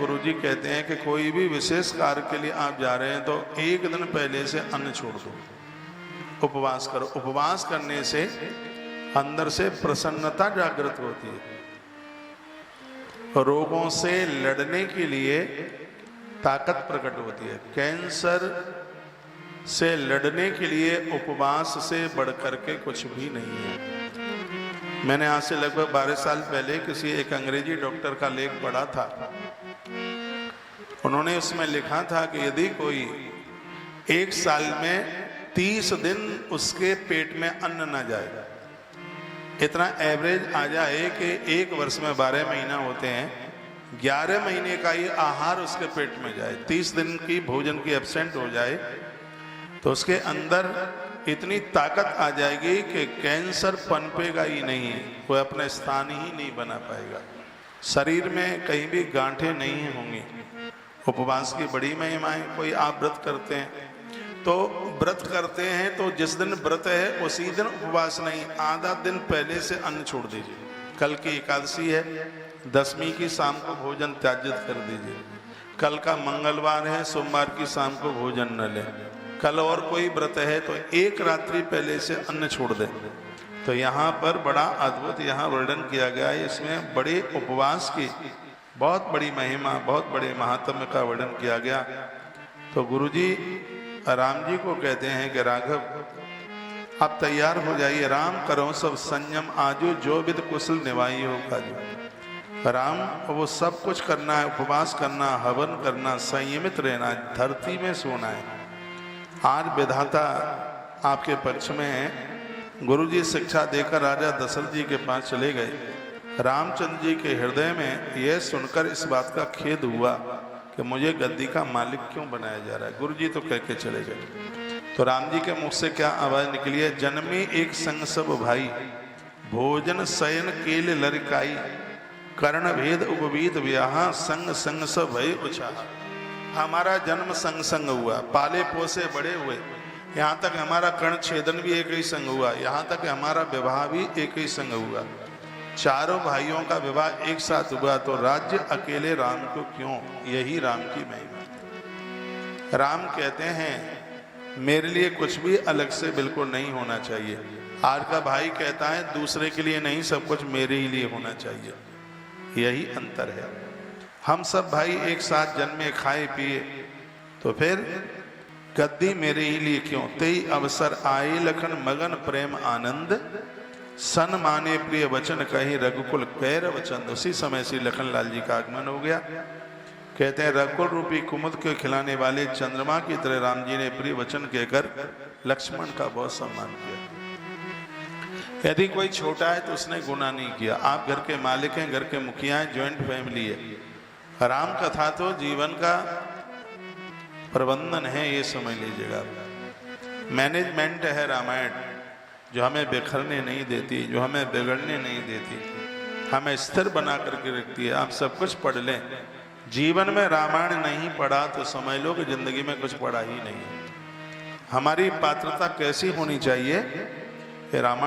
गुरुजी कहते हैं कि कोई भी विशेष कार्य के लिए आप जा रहे हैं तो एक दिन पहले से अन्न छोड़ दो, उपवास करो। उपवास करने से अंदर से प्रसन्नता जागृत होती है, रोगों से लड़ने के लिए ताकत प्रकट होती है। कैंसर से लड़ने के लिए उपवास से बढ़कर के कुछ भी नहीं है। मैंने आज से लगभग 12 साल पहले किसी एक अंग्रेजी डॉक्टर का लेख पढ़ा था। उन्होंने उसमें लिखा था कि यदि कोई एक साल में 30 दिन उसके पेट में अन्न ना जाए, इतना एवरेज आ जाए कि एक वर्ष में 12 महीना होते हैं, 11 महीने का ये आहार उसके पेट में जाए, 30 दिन की भोजन की एब्सेंट हो जाए, तो उसके अंदर इतनी ताकत आ जाएगी कि कैंसर पनपेगा ही नहीं, वो अपना स्थान ही नहीं बना पाएगा, शरीर में कहीं भी गांठें नहीं होंगी। उपवास की बड़ी महिमा है। कोई आप व्रत करते हैं तो व्रत करते हैं तो जिस दिन व्रत है उसी दिन उपवास नहीं, आधा दिन पहले से अन्न छोड़ दीजिए। कल की एकादशी है, दशमी की शाम को भोजन त्याजित कर दीजिए। कल का मंगलवार है, सोमवार की शाम को भोजन न लें। कल और कोई व्रत है तो एक रात्रि पहले से अन्न छोड़ दें। तो यहाँ पर बड़ा अद्भुत यहाँ वर्णन किया गया है। इसमें बड़े उपवास की बहुत बड़ी महिमा, बहुत बड़े महात्म्य का वर्णन किया गया। तो गुरुजी राम जी को कहते हैं कि राघव आप तैयार हो जाइए, राम करो सब संयम आजू, जो विद कुशल निभाई हो काजू। राम वो सब कुछ करना है, उपवास करना, हवन करना, संयमित रहना, धरती में सोना है। आज विधाता आपके पक्ष में है। गुरुजी शिक्षा देकर राजा दशरथ जी के पास चले गए। रामचंद्र जी के हृदय में यह सुनकर इस बात का खेद हुआ कि मुझे गद्दी का मालिक क्यों बनाया जा रहा है। गुरुजी तो कह के चले गए। तो राम जी के मुख से क्या आवाज निकली है? जन्मे एक संग सब भाई, भोजन शयन केल लड़काई, कर्ण भेद उपवीत व्याह, संग संग सब भय उछाह। हमारा जन्म संग संग हुआ, पाले पोसे बड़े हुए, यहाँ तक हमारा कर्ण छेदन भी एक ही संग हुआ, यहाँ तक हमारा विवाह भी एक ही संग हुआ। चारों भाइयों का विवाह एक साथ हुआ, तो राज्य अकेले राम को क्यों? यही राम की महिमा। राम कहते हैं मेरे लिए कुछ भी अलग से बिल्कुल नहीं होना चाहिए। आज का भाई कहता है दूसरे के लिए नहीं, सब कुछ मेरे ही लिए होना चाहिए। यही अंतर है। हम सब भाई एक साथ जन्मे खाए पिए, तो फिर गद्दी मेरे ही लिए क्यों? तेई अवसर आए लखन मगन प्रेम आनंद, सन माने प्रिय वचन कही रघुकुल कैर वचन। उसी समय श्री लखन लाल जी का आगमन हो गया। कहते हैं रघुकुल रूपी कुमुद के खिलाने वाले चंद्रमा की तरह राम जी ने प्रिय वचन कहकर लक्ष्मण का बहुत सम्मान किया। यदि कोई छोटा है तो उसने गुनाह नहीं किया। आप घर के मालिक हैं, घर के मुखिया हैं, ज्वाइंट फैमिली है। राम कथा तो जीवन का प्रबंधन है, ये समझ लीजिएगा। मैनेजमेंट है रामायण, जो हमें बिखरने नहीं देती, जो हमें बिगड़ने नहीं देती, हमें स्थिर बना करके रखती है। आप सब कुछ पढ़ लें, जीवन में रामायण नहीं पढ़ा तो समझ लो कि जिंदगी में कुछ पढ़ा ही नहीं है। हमारी पात्रता कैसी होनी चाहिए? रामायण